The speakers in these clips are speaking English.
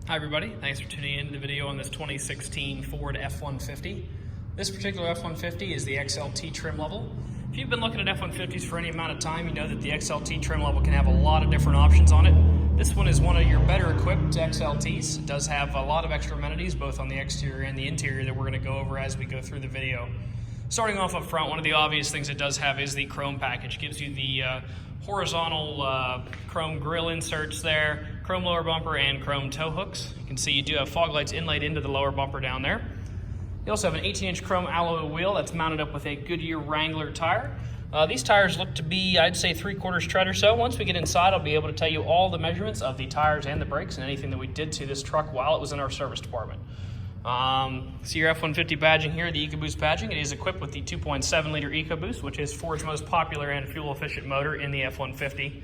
Hi everybody, thanks for tuning in to the video on this 2016 Ford F-150. This particular F-150 is the XLT trim level. If you've been looking at F-150s for any amount of time, you know that the XLT trim level can have a lot of different options on it. This one is one of your better equipped XLTs. It does have a lot of extra amenities, both on the exterior and the interior, that we're going to go over as we go through the video. Starting off up front, one of the obvious things it does have is the chrome package. It gives you the horizontal chrome grille inserts there, chrome lower bumper, and chrome tow hooks. You can see you do have fog lights inlaid into the lower bumper down there. You also have an 18-inch chrome alloy wheel that's mounted up with a Goodyear Wrangler tire. These tires look to be, I'd say, 3/4 tread or so. Once we get inside, I'll be able to tell you all the measurements of the tires and the brakes and anything that we did to this truck while it was in our service department. See your F-150 badging here, the EcoBoost badging. It is equipped with the 2.7 liter EcoBoost, which is Ford's most popular and fuel-efficient motor in the F-150.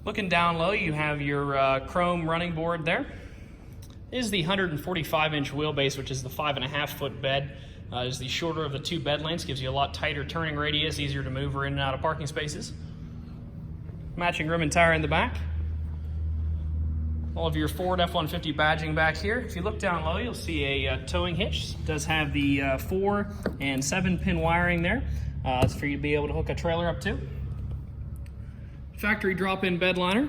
Looking down low, you have your chrome running board there. This is the 145-inch wheelbase, which is the 5.5-foot bed. Is the shorter of the two bed lengths, gives you a lot tighter turning radius, easier to move in and out of parking spaces. Matching rim and tire in the back. All of your Ford F-150 badging back here. If you look down low, you'll see a towing hitch. It does have the 4 and 7-pin wiring there. It's for you to be able to hook a trailer up to. Factory drop-in bed liner.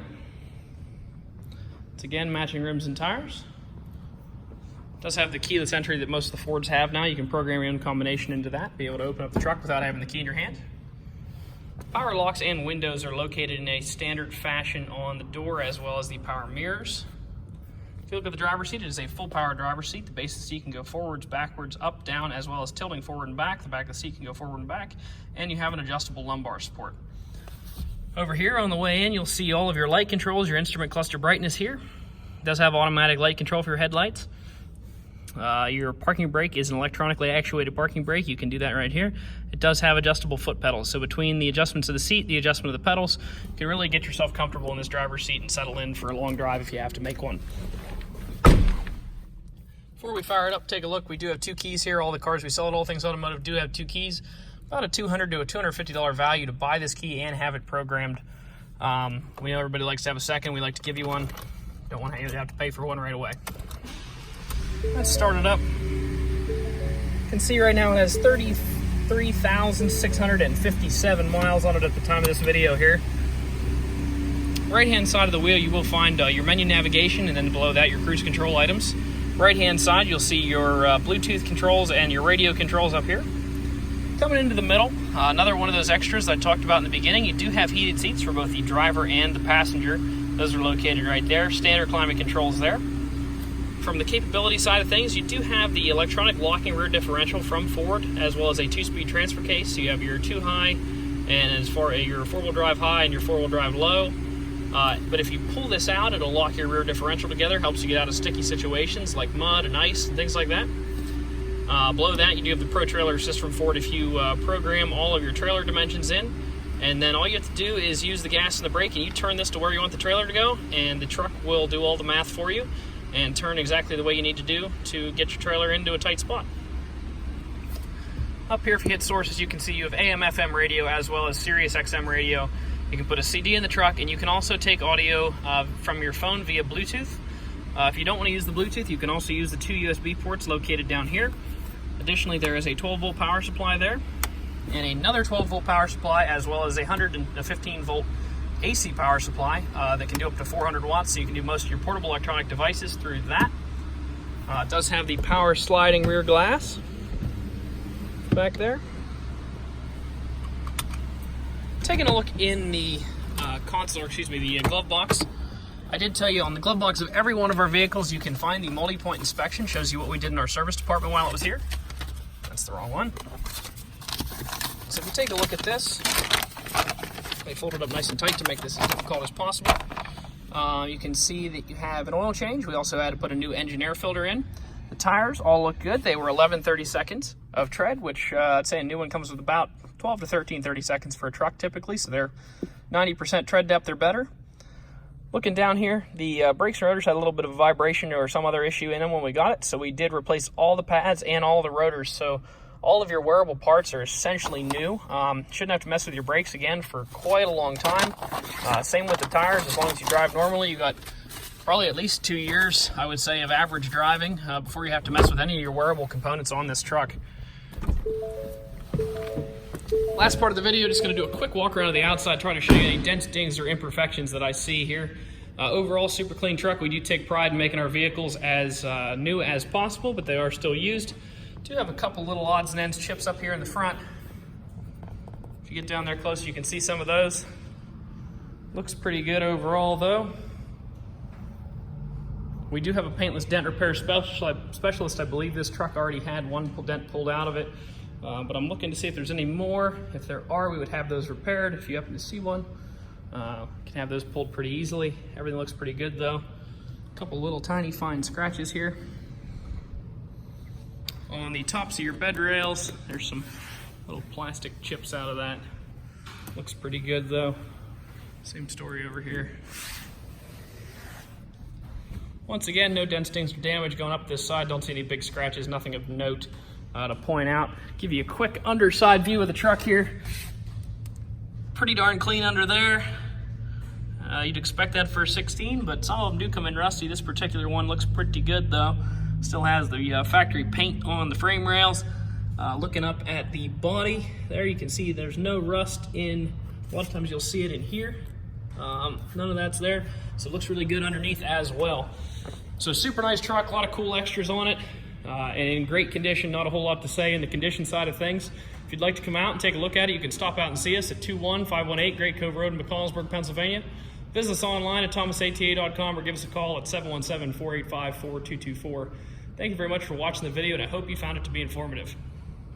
It's again matching rims and tires. It does have the keyless entry that most of the Fords have now. You can program your own combination into that, be able to open up the truck without having the key in your hand. Power locks and windows are located in a standard fashion on the door, as well as the power mirrors. If you look at the driver's seat, it is a full power driver's seat. The base of the seat can go forwards, backwards, up, down, as well as tilting forward and back. The back of the seat can go forward and back, and you have an adjustable lumbar support. Over here on the way in, you'll see all of your light controls, your instrument cluster brightness here. It does have automatic light control for your headlights. Your parking brake is an electronically actuated parking brake. You can do that right here. It does have adjustable foot pedals. So between the adjustments of the seat, the adjustment of the pedals, you can really get yourself comfortable in this driver's seat and settle in for a long drive if you have to make one. Before we fire it up, take a look. We do have 2 keys here. All the cars we sell at All Things Automotive do have 2 keys. About a $200 to a $250 value to buy this key and have it programmed. We know everybody likes to have a second. We like to give you one. Don't want you to have to pay for one right away. Let's start it up. You can see right now it has 33,657 miles on it at the time of this video here. Right hand side of the wheel, you will find your menu navigation, and then below that your cruise control items. Right hand side, you'll see your Bluetooth controls and your radio controls up here. Coming into the middle, another one of those extras that I talked about in the beginning, you do have heated seats for both the driver and the passenger. Those are located right there. Standard climate controls there. From the capability side of things, you do have the electronic locking rear differential from Ford, as well as a 2-speed transfer case. So you have your 2 high, and as far as your 4-wheel drive high and your 4-wheel drive low. But if you pull this out, it'll lock your rear differential together, helps you get out of sticky situations like mud and ice and things like that. Below that, you do have the Pro Trailer Assist from Ford if you program all of your trailer dimensions in. And then all you have to do is use the gas and the brake, and you turn this to where you want the trailer to go, and the truck will do all the math for you and turn exactly the way you need to do to get your trailer into a tight spot. Up here, if you hit sources, you can see you have AM, FM radio, as well as Sirius XM radio. You can put a CD in the truck, and you can also take audio from your phone via Bluetooth. If you don't want to use the Bluetooth, you can also use the 2 USB ports located down here. Additionally, there is a 12-volt power supply there, and another 12-volt power supply, as well as a 115-volt AC power supply that can do up to 400 watts, so you can do most of your portable electronic devices through that. It does have the power sliding rear glass back there. Taking a look in the the glove box. I did tell you on the glove box of every one of our vehicles, you can find the multi-point inspection. Shows you what we did in our service department while it was here. That's the wrong one. So if you take a look at this, they folded up nice and tight to make this as difficult as possible. You can see that you have an oil change. We also had to put a new engine air filter in. The tires all look good. They were 11/32 of tread, which I'd say a new one comes with about 12 to 13/32 for a truck typically, so they're 90% tread depth or better. Looking down here, the brakes and rotors had a little bit of a vibration or some other issue in them when we got it, so we did replace all the pads and all the rotors. So all of your wearable parts are essentially new. Shouldn't have to mess with your brakes again for quite a long time. Same with the tires. As long as you drive normally, you got Probably at least 2 years, I would say, of average driving before you have to mess with any of your wearable components on this truck. Last part of the video, just going to do a quick walk around the outside, try to show you any dents, dings, or imperfections that I see here. Overall, super clean truck. We do take pride in making our vehicles as new as possible, but they are still used. Do have a couple little odds and ends chips up here in the front. If you get down there close, you can see some of those. Looks pretty good overall, though. We do have a paintless dent repair specialist. I believe this truck already had one dent pulled out of it, but I'm looking to see if there's any more. If there are, we would have those repaired. If you happen to see one, can have those pulled pretty easily. Everything looks pretty good though. A couple little tiny fine scratches here. On the tops of your bed rails, there's some little plastic chips out of that. Looks pretty good though. Same story over here. Once again, no dents, dings, or damage going up this side. Don't see any big scratches, nothing of note to point out. Give you a quick underside view of the truck here. Pretty darn clean under there. You'd expect that for a 16, but some of them do come in rusty. This particular one looks pretty good though. Still has the factory paint on the frame rails. Looking up at the body, there you can see there's no rust in. A lot of times you'll see it in here. None of that's there, so it looks really good underneath as well. So super nice truck, a lot of cool extras on it, and in great condition. Not a whole lot to say in the condition side of things. If you'd like to come out and take a look at it, you can stop out and see us at 21518 Great Cove Road in McConnellsburg, Pennsylvania. Visit us online at thomasata.com or give us a call at 717-485-4224. Thank you very much for watching the video, and I hope you found it to be informative.